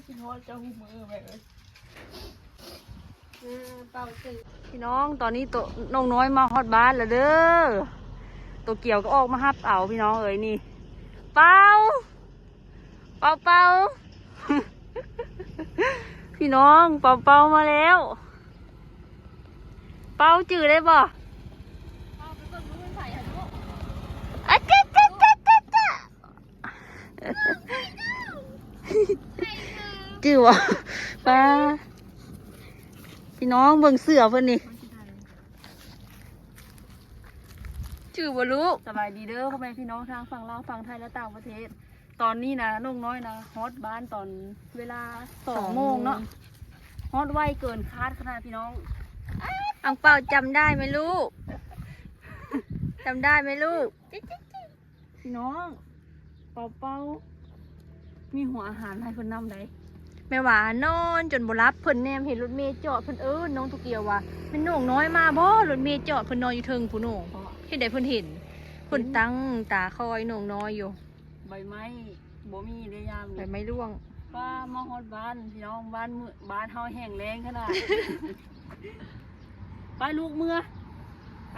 กินฮอดเจ้าหูมือไปเลยเป่าตึงพี่น้องตอนนี้ตัวน้องน้อยมาฮอดบ้านแล้วเด้อตัวเกี่ยวก็ออกมาฮับเอาพี่น้องเอ๋ยนี่เป่าเป่าเป่า พี่น้องเป่าเป่ามาแล้วเป่าจืดได้บ่อะจ๊ะจ๊ะจ๊ะจ๊ะจ๊ะจืดวะป้าพี่น้องเบิ่งเสือเพิ่นนี่จืดบ่ลูกสบายดีเด้อพ่อแม่พี่น้องทางฝั่งลาวฝั่งไทยและต่างประเทศตอนนี้นะน้องน้อยนะฮอตบ้านตอนเวลา2 โมงเนาะฮอตไวเกินคาดขนาดพี่น้องอังเป่าจำได้ไหมลูกจำได้ไหมลูกพี่น้องเป่าเป่ามีหัวอาหารให้เพิ่นนำได้แม่หวานอนจนบ่รับเพิ่นแนมเห็นรถเมล์จอดเพิ่นน้องตุกเกียวว่าเป็นน้องน้อยมาบ่รถเมล์จอดเพิ่นนอนอยู่เทิงผู้น้องเฮ็ดได้เพิ่นเห็นเพิ่นตั้งตาคอยน้องน้อยอยู่ใบไม้บ่มีได้ยาม ใบไม้ร่วงป้ามาฮอดบ้านพี่น้องบ้านเฮาแห้งแล้งขนาด ไปลูกเมื่อไป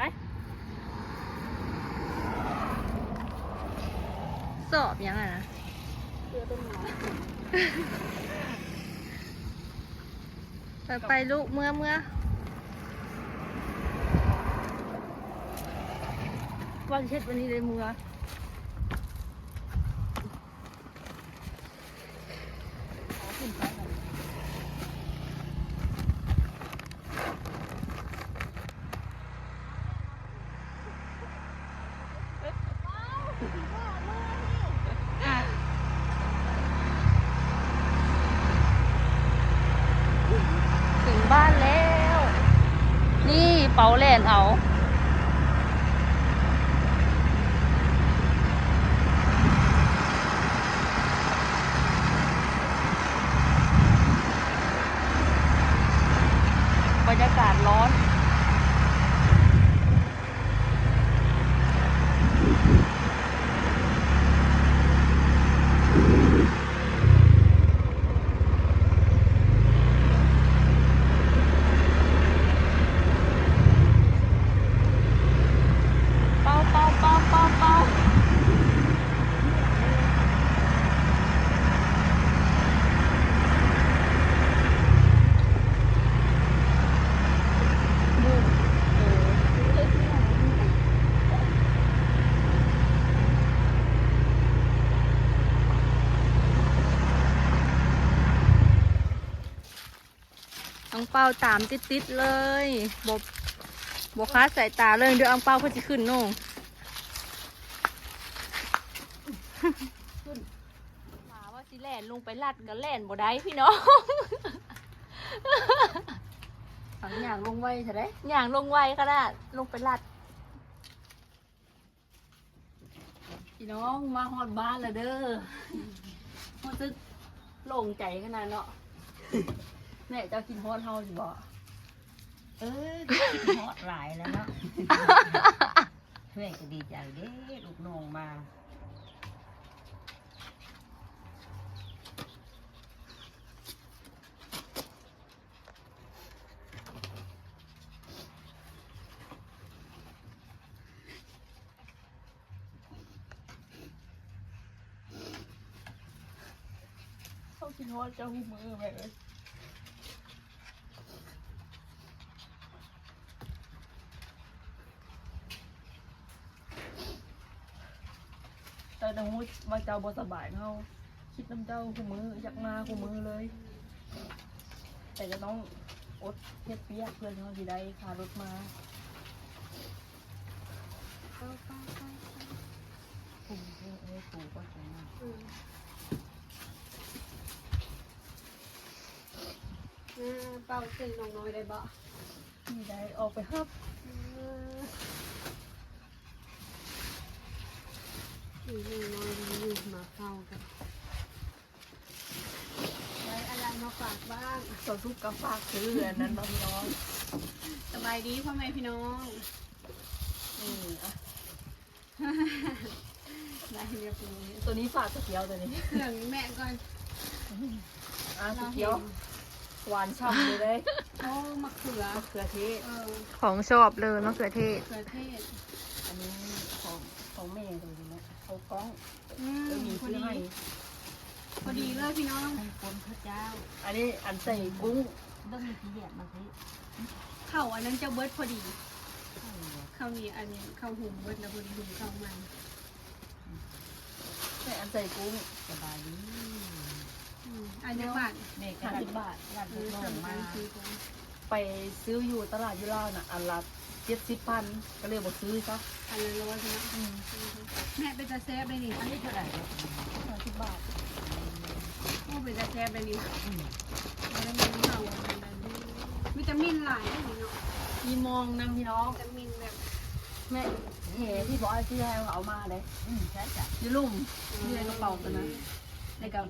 สอบยังไงนะเสื้อต้นไม้ ไปลูกเมื่อวันเช็ดวันนี้เลยเมื่อถึงบ้านแล้วนี่เป๋าแหลนเอาบรรยากาศร้อนอังเปาตามติดเลยบค้าสายตาเลยเดี๋ยวอังเปาเขาจะขึ้นโน่มาว่าสิแล่นลงไปลัดก็แล่นบ่ได้พี่น้องฝังอย่างลงไว้ใช่ไหมอย่างลงไวก็ได้ลงไปลัดพี่น้องมาฮอดบ้านแล้วเด้อรู้สึกโล่งใจขนาดเนาะแม่เจ้ากินฮอดเฮาสิบ่กินฮอดหลายแล้วเนาะเพื่อนก็ดีใจเด้ลูกน้องมาเขากินฮอดเจ้าหูมือไปเลยแต่ดังว่าเจ้าบ่สบายเขาคิดน้ำเจ้าคู่มืออยากมาคู่มือเลย แต่จะต้องอดเพียเปียกเพื่อนเขาสิได้ขารถมาปู่ก็จะมาเป่าตึงน้องน้อยได้บ่มีได้ออกไปฮับน้อยมาเข้ากันไว้อะไรมาฝากบ้างส่วนทุกกระฝากซื้ออันนั้นมาพี่น้องสบายดีพ่อแม่พี่น้องได้เรียบร้อยตัวนี้ฝากก๋วยเตี๋ยวตัวนี้เครื่องแม่ก่อน สุดเดียวหวานฉ่ำเลย โอ้มะเขือ มะเขือเทศ ของชอบเลยมะเขือเทศ มะเขือเทศ อันนี้ของแม่ตรงนี้นะเขากล้อง มี พอ ซื้อ ดี ให้ พอดีเลยพี่น้อง คนพระเจ้า อันนี้อันใส่กุ้ง ต้องมีที่เดียดมาสิ ข้าวอันนั้นจะเบิดพอดีข้าวนี้อันนี้ข้าวหุงเบิดแล้วพอดีหุงข้าวมัน ใส่อันใส่กุ้ง สบายดี อันนี้บาท เด็กกัน 50 บาท ร้านลูกน้องมา ไปซื้ออยู่ตลาดยุราน่ะอันละ70,000ก็เลยบอกซื้อซะ อันละร้อยใช่ไหมแม่เป็นตาแซ่บเลยนี่ อันนี้เท่าไหร่เนี่ย 50 บาท โอ้เป็นตาแซ่บเลยนี่แล้วมีข้าววิตามินหลายเลยเนาะ มีมองนำพี่น้อง วิตามินแบบ แม่เหที่บอกไอ้ที่ให้เอามาเลย ใช่จ้ะ อยูลุ่มนี่ในกระเป๋าตัวนั้นในกับ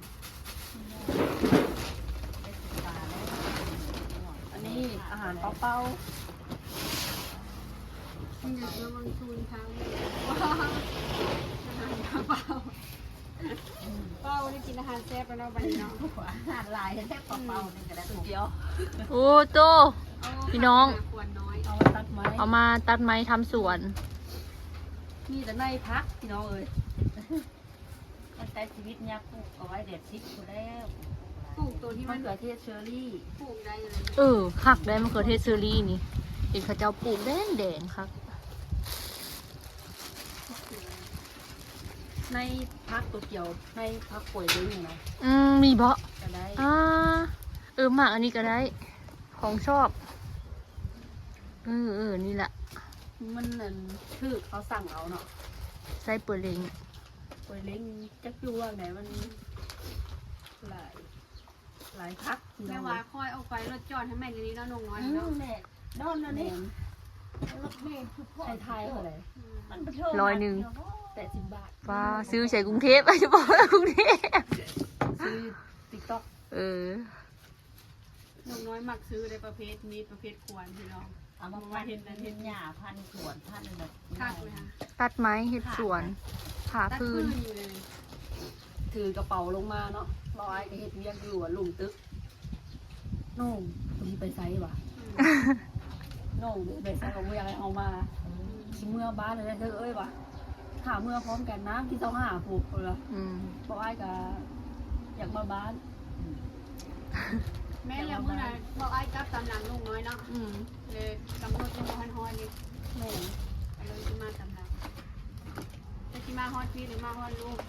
เป็นปลาแล้ว อันนี้อาหารเป้า มันอยากระวังซูนเท้าเลยว้าวอาหารเปล่าเป้าได้กินอาหารแซ่บแล้วเนาะบัดนี้เนาะ อาหารลายแค่เป่าๆนี่ก็ได้ ๆสุดเดียว โอ้โต พี่น้อง ขวดน้อย เอามาตัดไม้ เอามาตัดไม้ทำสวน มีแต่ในพักพี่น้องเอ้ย มันแต่ชีวิตเนี่ยปลูกเอาไว้เด็ดชิดกูแล้ว ปลูกตัวที่ มะ มัน เขือเทศเชอรี่ ปลูกได้เลย คักได้มะเขือเทศเซอรี่นี่เห็นเขาเจ้าปลูกแดงแดงครับ ในพักตัวเกี่ยวในพักป่วยเล้งนะ มีเบาะ ก็ได้ หมากอันนี้ก็ได้ ของชอบ นี่แหละ มันนั่นคือเขาสั่งเอาเนาะ ไส้เปิดเลง ป่วยเล้งจักอยู่ว่าไหนมันหลายหลายพักพี่น้ แม่ อง ว่าคอยเอาไฟรถจอดให้แม่นี้เนาะนงน้อย อื เนาะ มแม่นอนแล้ว แหน นี่ ม รถเมล์คือพ่อ ไทยๆเขาเลย มันไปเที่ยว 80 บาท ฟ้าซื้อใส่กรุงเทพอาจจะบอกว่ากรุงเทพ ซื้อติ๊กต็อก นงน้อยมักซื้อในประเภทมีดประเภทควรพี่น้อง เอามาพันเป็นหญ้าพันสวนพันแบบ คักเลยค่ะ ตัดไม้เห็ดสวนผ่า ตัด พื้ พื้ น นอยู่เลย ถือกระเป๋าลงมาเนาะบอยก็เฮ็ดเวียกอยู่อ่ะลุมตึกโน่งมีไปไซส์วะโน่งไปไซส์ของเวียกให้เอามาชิเมื่อบ้านเลยนะเธอเอ้ยวะหาเมื่อพร้อมกันนะที่ต้องหาผูกเลย บอยก็อยากมาบ้าน แม่แล้วเมื่อไหร่บอกไอ้กับตำหลังนงน้อยเนาะ อืม เลยกำหนดเป็นฮอนๆนี่ แม่น ไปเลยที่มาตำหลังจะที่มาฮอดพี่หรือมาฮอดลูก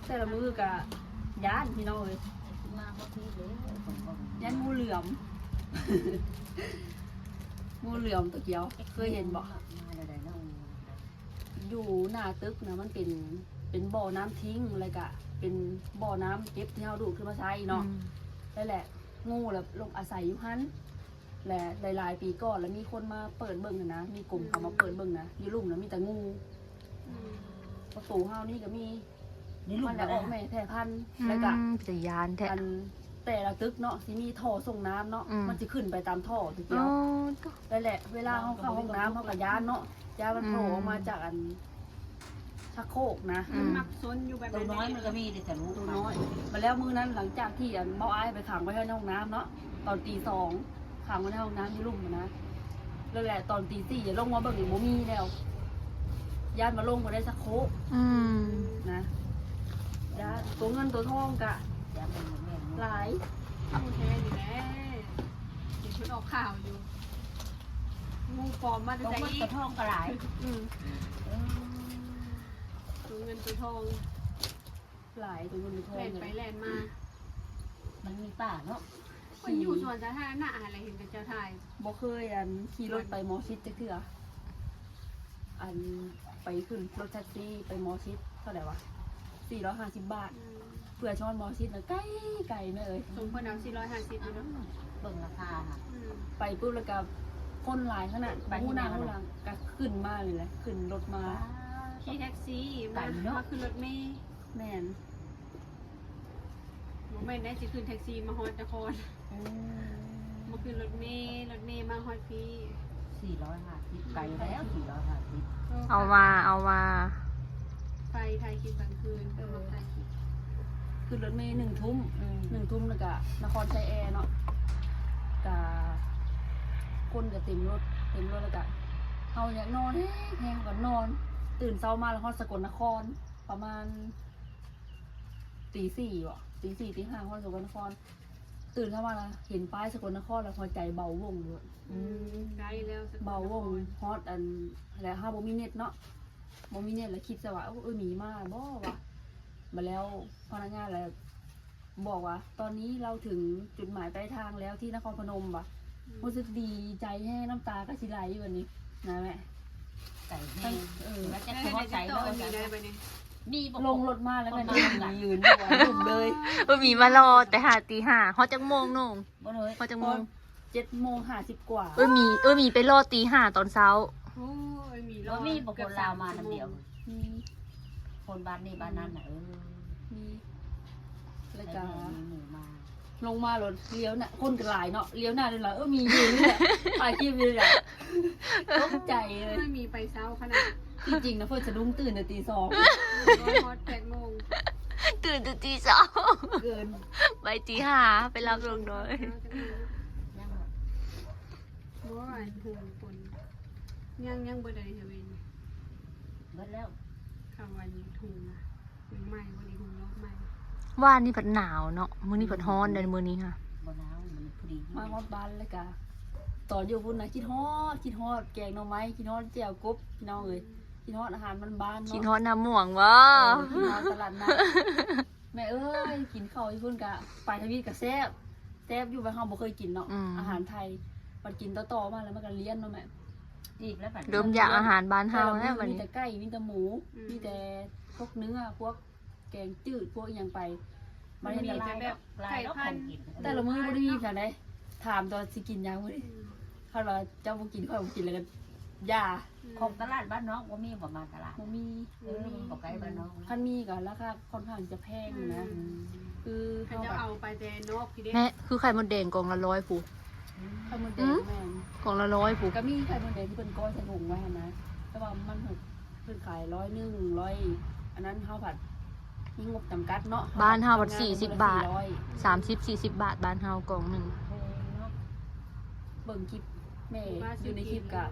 แต่ละมือก็ย่านพี่น้องเลย มาเมื่อกี้เลย ย่านงูเหลือม งูเหลือมตะเกียวเคยเห็นบ่ มาอะไรน้อง อยู่หน้าตึกนะมันเป็นบ่อน้ำทิ้งอะไรกะเป็นบ่อน้ำเก็บที่เราดูดขึ้นมาใช้เนาะนั่นแหละงูแบบลงอาศัยอยู่หันแหละหลายๆปีก่อนแล้วมีคนมาเปิดเบิ่งนะมีกลุ่มเขามาเปิดเบิ่งนะอยู่ลุ่มนะมีแต่งูประตูเฮานี่ก็มี นี่ลู มั ก น อะ แล้ว ไร ออกแม่แพร่พันธุ์แล้วก็ จะยานแท้ อันแต่ละตึกเนาะที่มีท่อส่งน้ำเนาะ อืม มันจะขึ้นไปตามท่อตะเกียวนั่นแหละเวลาเขาเข้าห้องน้ำเขาก็ย่านเนาะย่านมันโผล่ออกมาจากอันชักโครกนะ มันมักซนอยู่แบบ ตัว นั้น น้อยมันก็มีแต่รู้ ตัวน้อยมาแล้วมื้อนั้นหลังจากที่อันเมาอ้ายไปขังไว้ในห้องน้ำเนาะตอนตี 2ขังไว้ในห้องน้ำที่ลุ่มนะแล้วแหละตอนตี 4อย่าลงมาเบิ่งอีกบ่มีแล้วย่านมาลงมาได้ชักโครกนะย่านตัวเงินตัวทองกะ จะเป็นแม่ หลาย งูแท้อยู่แล้วเดี๋ยวชุดออกข่าวอยู่งูปลอมมา ต้ แต่ อง ใจ มัน อี กระ ก ท่องกระไร ตัวเงินตัวทอง หลายตัวเงินตัวทอง แล่น เล ไป ย แล่นมา มันมีป่าเนาะ คนอยู่สวนสาธารณะอะไรเห็นกับเจ้าทาย บ่เคยอันขี่รถไปหมอชิดจักเทื่ออันไปขึ้นรถแท็กซี่ไปหมอชิดเท่าไหร่วะ450 บาทเพื่อช้อนหมอชิดนะไกลไกลแม่เอ้ย สมควรเอา450อยู่เนาะ เบิ่งราคาค่ะ ไปปุ๊บแล้วก็คนหลายขนาดไปหูหน้าหูหลังก็ขึ้นมาเลยแหละขึ้นรถมา ขี่แท็กซี่มาขึ้นรถเมล์ แม่น ผมไม่ได้จะขึ้นแท็กซี่มาฮอดนครมาขึ้นรถเมล์มาฮอดพี่ 450ไกลแล้ว450 เอามา ไฟไทยคลิปกลางคืนไทยคลิป ขึ้นรถเมล์1 ทุ่ม1 ทุ่มแล้วก็นครชัยแอร์เนาะก็คนก็เต็มรถแล้วก็เฮาอยากนอนแห้งก็นอน ตื่นเช้ามาแล้วฮอดสกลนครประมาณตี 4บ่ตี 4ตี 5ฮอดสกลนครตื่นเช้ามาแล้วเห็นป้ายสกลนครแล้วหัวใจเบาวงเลย ได้แล้ว เบาวงฮอดอันแล้วบ่มีเน็ตเนาะบ่มีเน็ตแล้วคิดซะว่าหนีมาบ่วะมาแล้วพนักงานแล้วบอกว่าตอนนี้เราถึงจุดหมายปลายทางแล้วที่นครพนมว่ะรู้สึกดีใจแห้น้ำตาก็สิไหลอยู่วันนี้นะแม่ ใส่แห้งแล้วจะ ได้ ขอ ใส่ ใส่ ต่อ เลย มีได้ไปเนี่ย มีบอก ลงรถมาแล้วก็ยืนอยู่หนุ่มเลย มีมารอแต่หาตี 5ฮอดจักโมงน้อง บ่เลย ฮอดจักโมง 7:50 กว่า มีไปรอตี 5ตอนเช้า โอ้ยมี บ่มีบอกคนลาวมาน้ำเดียว มี คนบ้านนี้บ้านนั้นน่ะมีแล้ว ก็ ก็ มีหมู่มา ลงมารถเลี้ยวน่ะคนก็หลายเนาะเลี้ยวหน้าเลยล่ะมียืนเลยถ่ายคลิปเลยแหละตกใจเลย ไม่มีไปเช้าขนาด จริงๆนะเพื่อนจะดุ้งตื่นแต่ตี 2 ฮอต8 โมง ตื่นแต่ตี เกิน 2ไปตี 5ไปรับน้องน้อย ยัง บ่อันพูนปนยังบ่ได้เฮเวน เบิดแล้ว คำวันถุงนะถุงใหม่วันนี้ถุงรอบใหม่ ว่านนี่ผัดหนาวเนาะมื้อนี้ผัดร้อนเด้อมื้อนี้ค่ะ บ่หนาวมันพอดี มาฮอดบ้านเลยกะตอนอยู่พุ่นนะคิดฮอดแกงหน่อไม้คิดฮอดแจ่วกบพี่น้องเอ้ยคิดฮอดอาหารบ้านๆเนาะ กินฮอดน้ำม่วงบ่ กินฮอดตลาดนัดแม่เอ้ยกินข้าวอยู่พุ่นกะไปทวีตกะแซ่บอยู่บ้านเฮาบ่เคยกินเนาะอาหารไทยมันกินต่อๆมาแล้วมันก็เลี้ยนเนาะแม่ อีกแล้วบัด เริ่มอยากอาหารบ้านเฮาแล้วบัด มี นี้ แต่ไก่มีแต่หมูมีแต่พวกเนื้อพวกแกงจืดพวกอหยังไปมัน มี เห็น แต่แบบลายแล้วของกิน แต่ละมื้อบ่ได้มีจังได๋ถามตอนสิกินหยังมื้อนี้เขาว่าเจ้าบ่กินข้อยบ่กินแล้วก็ย่า ของตลาดบ้านน้องบ่มีบ่มาตลาด บ่มี บ่ไกลบ้านน้อง คันมีก็ราคาค่อนข้างจะแพงอยู่นะคือ เขา เฮา จะ แบบ เอาไปแต่นอกพี่เด้ แม่คือไข่มดแดงกล่องละ100ผู้ ไข่มดแดงแม่น กล่องละ100ผู้ ก็มีไข่มดแดงที่เพิ่นก้อยใส่ถุงไว้หั่นนะแต่ว่ามันเพิ่นขาย100อันนั้นเฮาผัดมีงบจำกัดเนาะ บ้านเฮาบัด40 บาท 400 30-40 บาทบ้านเฮากล่องหนึง เบิ่งคลิปแม่อยู่ในคลิปกะ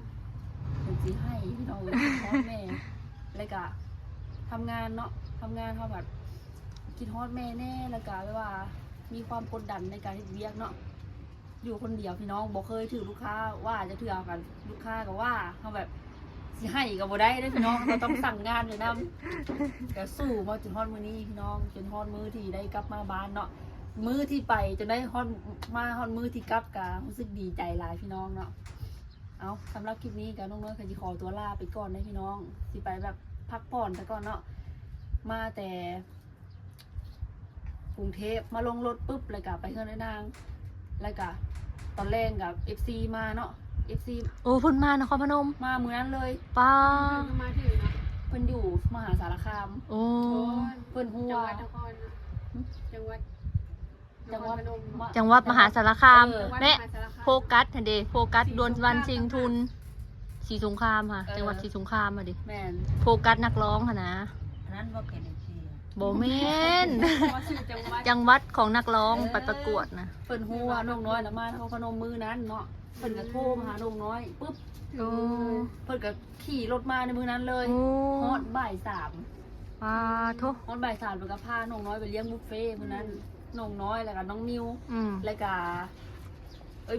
เพิ่นสิให้พี่น้องพ่อแม่แล้วก็ทำงานเนาะทำงานเฮาแบบคิดฮอดแม่แน่แล้วก็แบบว่ามีความกดดันในการเฮ็ดเวียกเนาะอยู่คนเดียวพี่น้องบ่เคยถือลูกค้าว่าจะถือกันลูกค้าก็ว่าเฮาแบบสิให้ก็บ่ได้เด้อพี่น้องเราต้องสั่งงานเลยนำก็สู้มาจนฮอดมื้อนี้พี่น้องจนฮอดมื้อที่ได้กลับมาบ้านเนาะมื้อที่ไปจนได้ฮอดมาฮอดมื้อที่กลับก็รู้สึกดีใจหลายพี่น้องเนาะเอาสำหรับคลิปนี้ก็น้องน้อยก็สิขอตัวลาไปก่อนนะพี่น้องสิไปแบบพักผ่อนซะก่อนเนาะมาแต่กรุงเทพมาลงรถปุ๊บเลยก็ไปเฮือนไอ้นางแล้วก็ตอนแรกกับ FC มาเนาะ FC โอ้เพิ่นมานครพนม มามื้อนั้นเลย ป้า มาถึงนะ เพิ่นอยู่มหาสารคาม โอ้ เพิ่นฮู้ จังห ว่า วัดนครจังหวัด จังหวัด จังหวัดมหาสารคาม เออ แม่โฟกัสหั่นเด้โฟกัสดวนวันชิงทุนศรีสงครามค่ะ จังหวัดศรีสงครามอ่ะดิ แม่น โฟกัสนักร้องค่ะนะ อันนั้นบ่เป็นสิ บ่แม่น จังหวัด จังหวัดของนักร้องไปประกวดนะ เพิ่นฮู้ว่าน้องน้อยน่ะมาเขาพนมมือนั้นเนาะเพิ่นก็โทรมาหาน้องน้อยปุ๊บ โอ้ เพิ่นก็ขี่รถมาในมือนั้นเลย โอ้ ฮอดบ่าย ป้าโท 3ฮอดบ่าย3เพิ่นก็พาน้องน้อยไปเลี้ยงบุฟเฟ่ต์มื้อนั้นน้องน้อยแล้วก็น้องนิว อืม แล้วก็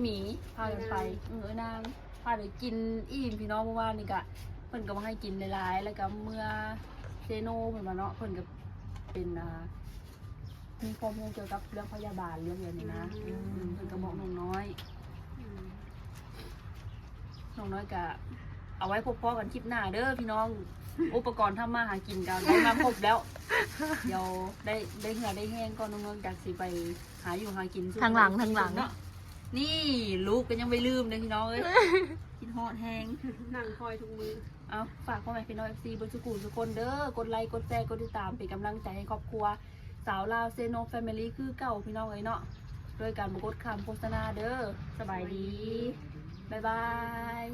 หมีพากันไปนางพาไปกินอิ่มพี่น้องเมื่อวานนี่ก็เพิ่นก็มาให้กินหลายๆแล้วก็เมื่อเซโนเพิ่นมาเนาะเพิ่นก็เป็นมีข้อมูลเกี่ยวกับเรื่องพยาบาลเรื่องอย่างนี้นะเพิ่นก็บอกน้องน้อยก็เอาไว้พบพ่อกันคลิปหน้าเด้อพี่น้องอุปกรณ์ทำมาหากินกันได้มาครบแล้ว เดี๋ยวได้เหงื่อได้แห้งก่อนน้องๆจากสิไปหาอยู่หากินสู้ ทางหลัง เนาะนี่ลูกก็ยังไม่ลืมเลยพี่น้องเอ้ยกินฮอดแห้ง นั่งคอยทุกมือ เอาฝากพ่อแม่พี่น้อง FC บนสุกูทุกคนเด้อกดไลค์กดแชร์กดติดตามเป็นกำลังใจให้ครอบครัวสาวลาวเซโนแฟมิลี่คือเก่าพี่น้องเอ้ยเนาะโดยการบกดคำโฆษณาเด้อสบายดีบ๊ายบาย